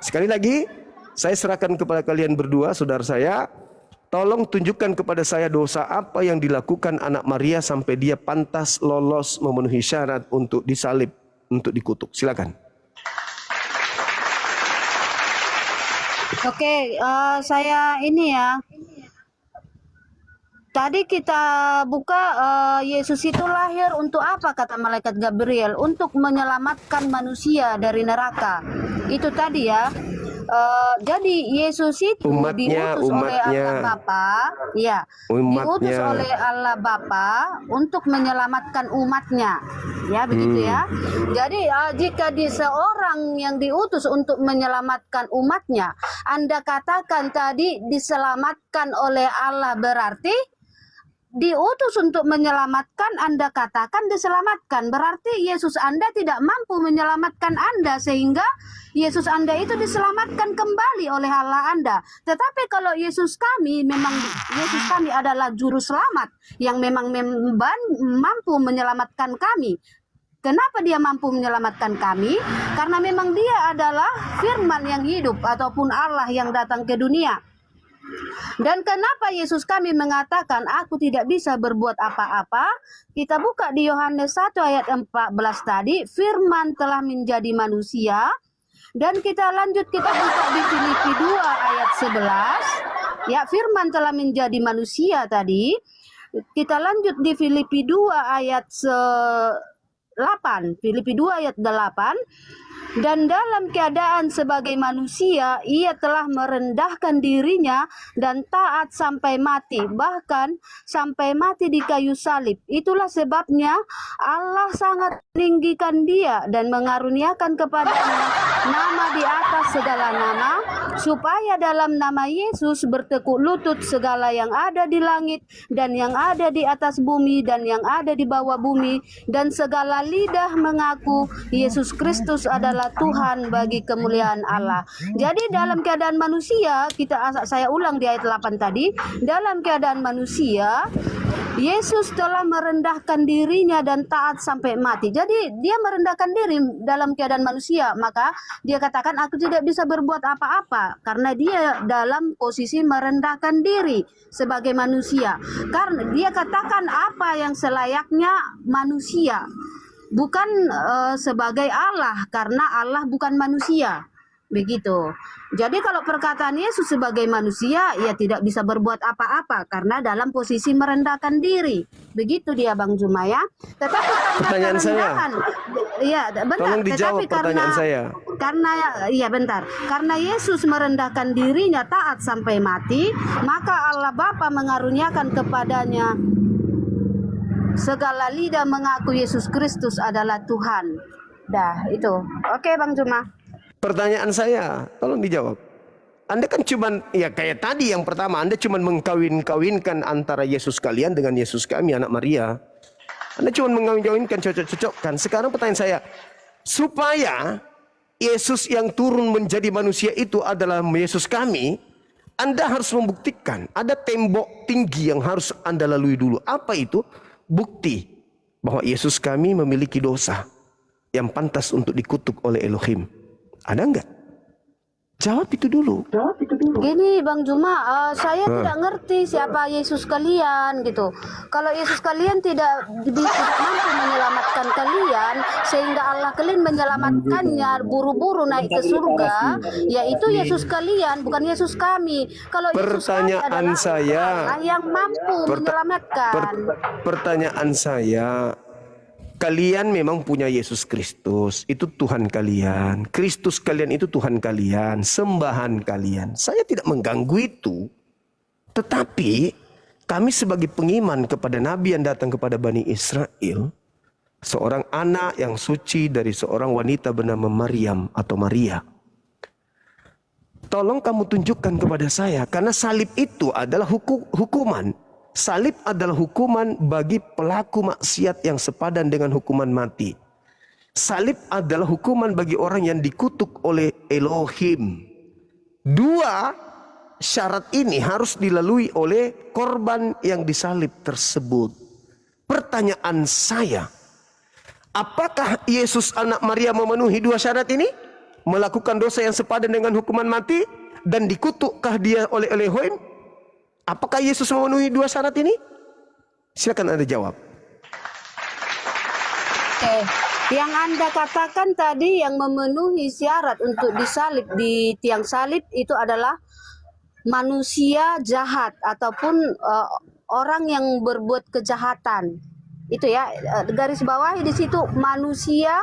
Sekali lagi, saya serahkan kepada kalian berdua, saudara saya. Tolong tunjukkan kepada saya dosa apa yang dilakukan anak Maria sampai dia pantas lolos memenuhi syarat untuk disalib, untuk dikutuk. Silakan. Oke, saya ini ya. Tadi kita buka Yesus itu lahir untuk apa, kata malaikat Gabriel? Untuk menyelamatkan manusia dari neraka. Itu tadi ya. Jadi Yesus itu diutus oleh Allah Bapa, ya, diutus oleh Allah Bapa untuk menyelamatkan umatnya, ya begitu ya. Jadi jika seorang yang diutus untuk menyelamatkan umatnya, Anda katakan tadi diselamatkan oleh Allah, berarti diutus untuk menyelamatkan, Anda katakan diselamatkan, berarti Yesus Anda tidak mampu menyelamatkan Anda, sehingga Yesus Anda itu diselamatkan kembali oleh Allah Anda. Tetapi kalau Yesus kami, memang Yesus kami adalah juru selamat yang memang mampu menyelamatkan kami. Kenapa dia mampu menyelamatkan kami? Karena memang dia adalah firman yang hidup ataupun Allah yang datang ke dunia. Dan kenapa Yesus kami mengatakan aku tidak bisa berbuat apa-apa? Kita buka di Yohanes 1 ayat 14 tadi, firman telah menjadi manusia. Dan kita lanjut, kita buka di Filipi 2 ayat 11. Ya, firman telah menjadi manusia tadi. Kita lanjut di Filipi 2 ayat 8. Filipi 2 ayat 8. Dan dalam keadaan sebagai manusia, ia telah merendahkan dirinya dan taat sampai mati, bahkan sampai mati di kayu salib. Itulah sebabnya Allah sangat meninggikan dia dan mengaruniakan kepadanya nama di atas segala nama, supaya dalam nama Yesus bertekuk lutut segala yang ada di langit dan yang ada di atas bumi dan yang ada di bawah bumi, dan segala lidah mengaku Yesus Kristus adalah Tuhan bagi kemuliaan Allah. Jadi dalam keadaan manusia, saya ulang di ayat 8 tadi, dalam keadaan manusia Yesus telah merendahkan dirinya dan taat sampai mati. Jadi dia merendahkan diri dalam keadaan manusia, maka dia katakan aku tidak bisa berbuat apa-apa karena dia dalam posisi merendahkan diri sebagai manusia. Karena dia katakan apa yang selayaknya manusia, bukan sebagai Allah, karena Allah bukan manusia. Begitu. Jadi kalau perkataan Yesus sebagai manusia, ia tidak bisa berbuat apa-apa karena dalam posisi merendahkan diri. Begitu dia, Bang Juma ya. Tetapi karena pertanyaan saya, ya bentar. Tolong dijawab pertanyaan saya. Karena Yesus merendahkan dirinya taat sampai mati, maka Allah Bapa mengaruniakan kepadanya segala lidah mengaku Yesus Kristus adalah Tuhan. Dah, itu. Oke, Bang Juma. Pertanyaan saya, tolong dijawab. Anda kan cuman, ya kayak tadi yang pertama, Anda cuman mengkawin-kawinkan antara Yesus kalian dengan Yesus kami, anak Maria. Anda cuman mengkawin-kawinkan, cocok-cocokkan. Sekarang pertanyaan saya, supaya Yesus yang turun menjadi manusia itu adalah Yesus kami, Anda harus membuktikan, ada tembok tinggi yang harus Anda lalui dulu. Apa itu? Bukti bahwa Yesus kami memiliki dosa yang pantas untuk dikutuk oleh Elohim. Ada enggak? Jawab itu dulu. Gini Bang Juma, saya tidak ngerti siapa Yesus kalian gitu. Kalau Yesus kalian tidak mampu menyelamatkan kalian, sehingga Allah kalian menyelamatkannya buru-buru naik ke surga, yaitu Yesus kalian, bukan Yesus kami. Kalau Yesus kami adalah Allah yang mampu menyelamatkan. Pertanyaan saya, kalian memang punya Yesus Kristus, itu Tuhan kalian. Kristus kalian itu Tuhan kalian, sembahan kalian. Saya tidak mengganggu itu. Tetapi kami sebagai pengiman kepada Nabi yang datang kepada Bani Israel, seorang anak yang suci dari seorang wanita bernama Maryam atau Maria. Tolong kamu tunjukkan kepada saya, karena salib itu adalah hukuman. Salib adalah hukuman bagi pelaku maksiat yang sepadan dengan hukuman mati. Salib adalah hukuman bagi orang yang dikutuk oleh Elohim. Dua syarat ini harus dilalui oleh korban yang disalib tersebut. Pertanyaan saya, apakah Yesus anak Maria memenuhi dua syarat ini? melakukan dosa yang sepadan dengan hukuman mati, dan dikutukkah dia oleh Elohim? Apakah Yesus memenuhi dua syarat ini? Silakan Anda jawab. Oke, yang Anda katakan tadi yang memenuhi syarat untuk disalib di tiang salib itu adalah manusia jahat ataupun orang yang berbuat kejahatan. Itu ya, garis bawahi di situ manusia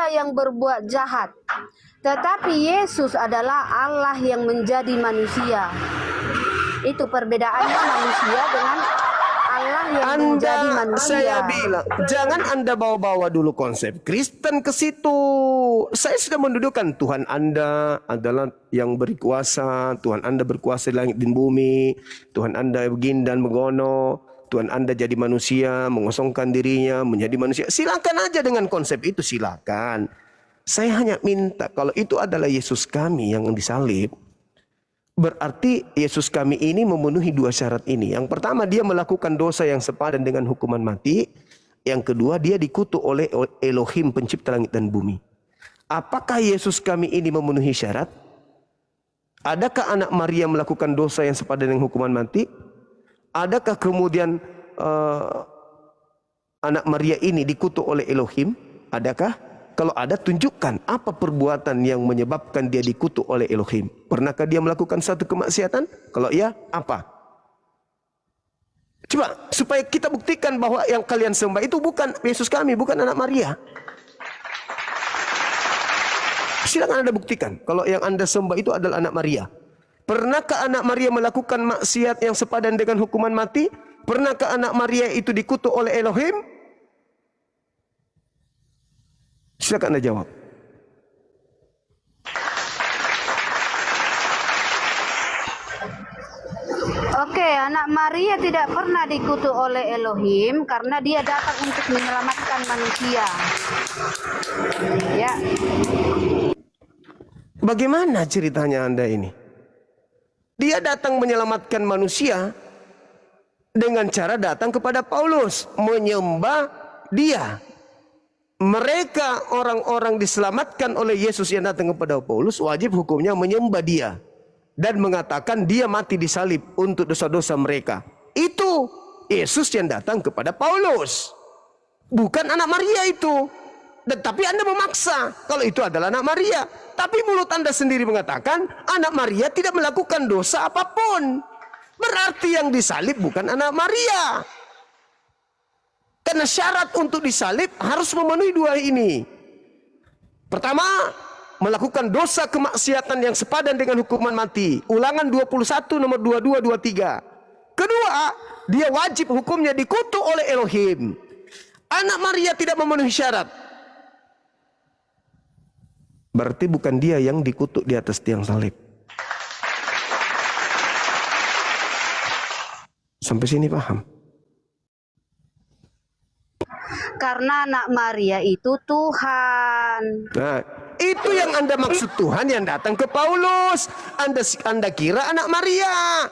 yang berbuat jahat. Tetapi Yesus adalah Allah yang menjadi manusia. Itu perbedaannya manusia dengan Allah yang menjadi manusia. Saya bilang, jangan Anda bawa-bawa dulu konsep Kristen ke situ. Saya sudah mendudukkan Tuhan Anda adalah yang berkuasa, Tuhan Anda berkuasa di langit dan bumi, Tuhan Anda begini dan begono, Tuhan Anda jadi manusia, mengosongkan dirinya menjadi manusia. Silakan aja dengan konsep itu, silakan. Saya hanya minta kalau itu adalah Yesus kami yang disalib, berarti Yesus kami ini memenuhi dua syarat ini. Yang pertama, dia melakukan dosa yang sepadan dengan hukuman mati. Yang kedua, dia dikutuk oleh Elohim pencipta langit dan bumi. Apakah Yesus kami ini memenuhi syarat? Adakah anak Maria melakukan dosa yang sepadan dengan hukuman mati? Adakah kemudian anak Maria ini dikutuk oleh Elohim? Adakah? Kalau ada, tunjukkan apa perbuatan yang menyebabkan dia dikutuk oleh Elohim. Pernahkah dia melakukan satu kemaksiatan? Kalau iya, apa? Coba, supaya kita buktikan bahwa yang kalian sembah itu bukan Yesus kami, bukan anak Maria. Silakan Anda buktikan kalau yang Anda sembah itu adalah anak Maria. Pernahkah anak Maria melakukan maksiat yang sepadan dengan hukuman mati? Pernahkah anak Maria itu dikutuk oleh Elohim? Silakan Anda jawab. Oke, anak Maria tidak pernah dikutuk oleh Elohim karena dia datang untuk menyelamatkan manusia. Ya. Bagaimana ceritanya Anda ini? Dia datang menyelamatkan manusia dengan cara datang kepada Paulus, menyembah dia. Mereka orang-orang diselamatkan oleh Yesus yang datang kepada Paulus, wajib hukumnya menyembah dia dan mengatakan dia mati disalib untuk dosa-dosa mereka. Itu Yesus yang datang kepada Paulus, bukan anak Maria itu. Dan tapi Anda memaksa kalau itu adalah anak Maria. Tapi mulut Anda sendiri mengatakan anak Maria tidak melakukan dosa apapun. Berarti yang disalib bukan anak Maria. Karena syarat untuk disalib harus memenuhi dua ini. Pertama, melakukan dosa kemaksiatan yang sepadan dengan hukuman mati. Ulangan 21 nomor 22, 23. Kedua, dia wajib hukumnya dikutuk oleh Elohim. Anak Maria tidak memenuhi syarat. Berarti bukan dia yang dikutuk di atas tiang salib. Sampai sini paham? Karena anak Maria itu Tuhan. Nah, itu yang Anda maksud Tuhan yang datang ke Paulus. Anda kira anak Maria.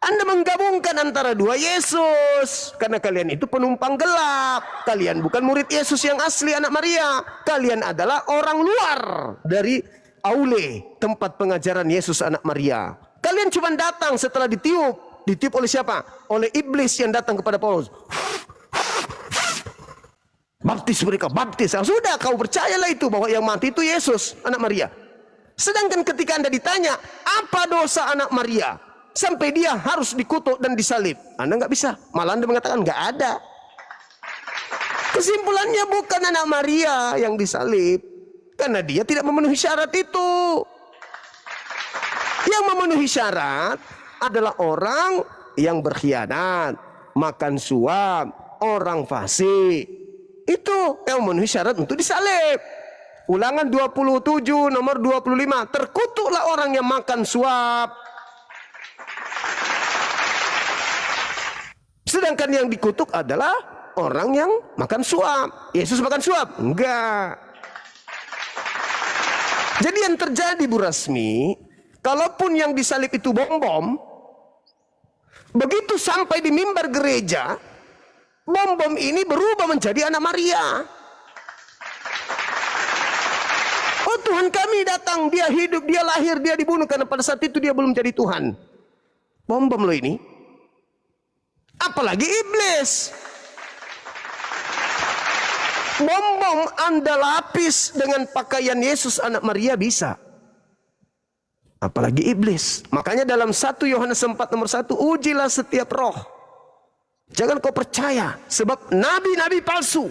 Anda menggabungkan antara dua Yesus. Karena kalian itu penumpang gelap. Kalian bukan murid Yesus yang asli anak Maria. Kalian adalah orang luar dari aule, tempat pengajaran Yesus anak Maria. Kalian cuma datang setelah ditiup. Ditiup oleh siapa? Oleh iblis yang datang kepada Paulus. Baptis mereka, baptis. Sudah, kau percayalah itu bahwa yang mati itu Yesus, anak Maria. Sedangkan ketika Anda ditanya, apa dosa anak Maria? Sampai dia harus dikutuk dan disalib. Anda nggak bisa. Malah Anda mengatakan nggak ada. Kesimpulannya bukan anak Maria yang disalib. Karena dia tidak memenuhi syarat itu. Yang memenuhi syarat adalah orang yang berkhianat, makan suap, orang fasik. Itu yang memenuhi syarat untuk disalib. Ulangan 27 nomor 25. Terkutuklah orang yang makan suap. Sedangkan yang dikutuk adalah orang yang makan suap. Yesus makan suap? Enggak. Jadi yang terjadi Bu Rasmi, kalaupun yang disalib itu bom-bom, begitu sampai di mimbar gereja, bom-bom ini berubah menjadi anak Maria. Tuhan kami datang, dia hidup, dia lahir, dia dibunuh, karena pada saat itu dia belum jadi Tuhan. Bom loh ini. Apalagi iblis. Bom Anda lapis dengan pakaian Yesus anak Maria bisa. Apalagi iblis. Makanya dalam 1 Yohanes 4 nomor 1, ujilah setiap roh. Jangan kau percaya, sebab nabi-nabi palsu.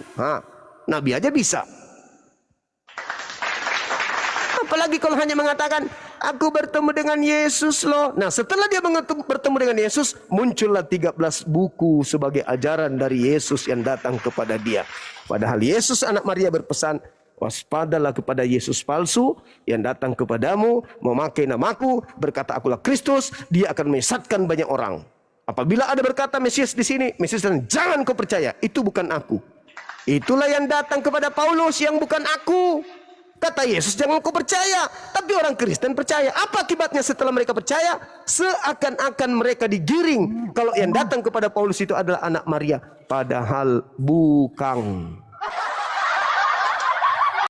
Nabi aja bisa. Apalagi kalau hanya mengatakan, aku bertemu dengan Yesus loh. Nah, setelah dia bertemu dengan Yesus, muncullah 13 buku sebagai ajaran dari Yesus yang datang kepada dia. Padahal Yesus anak Maria berpesan, waspadalah kepada Yesus palsu yang datang kepadamu, memakai namaku, berkata akulah Kristus, dia akan menyesatkan banyak orang. Apabila ada berkata Mesias di sini, Mesias dan jangan kau percaya, itu bukan aku. Itulah yang datang kepada Paulus yang bukan aku. Kata Yesus jangan kau percaya, tapi orang Kristen percaya. Apa akibatnya setelah mereka percaya? Seakan-akan mereka digiring kalau yang datang kepada Paulus itu adalah anak Maria, padahal bukan.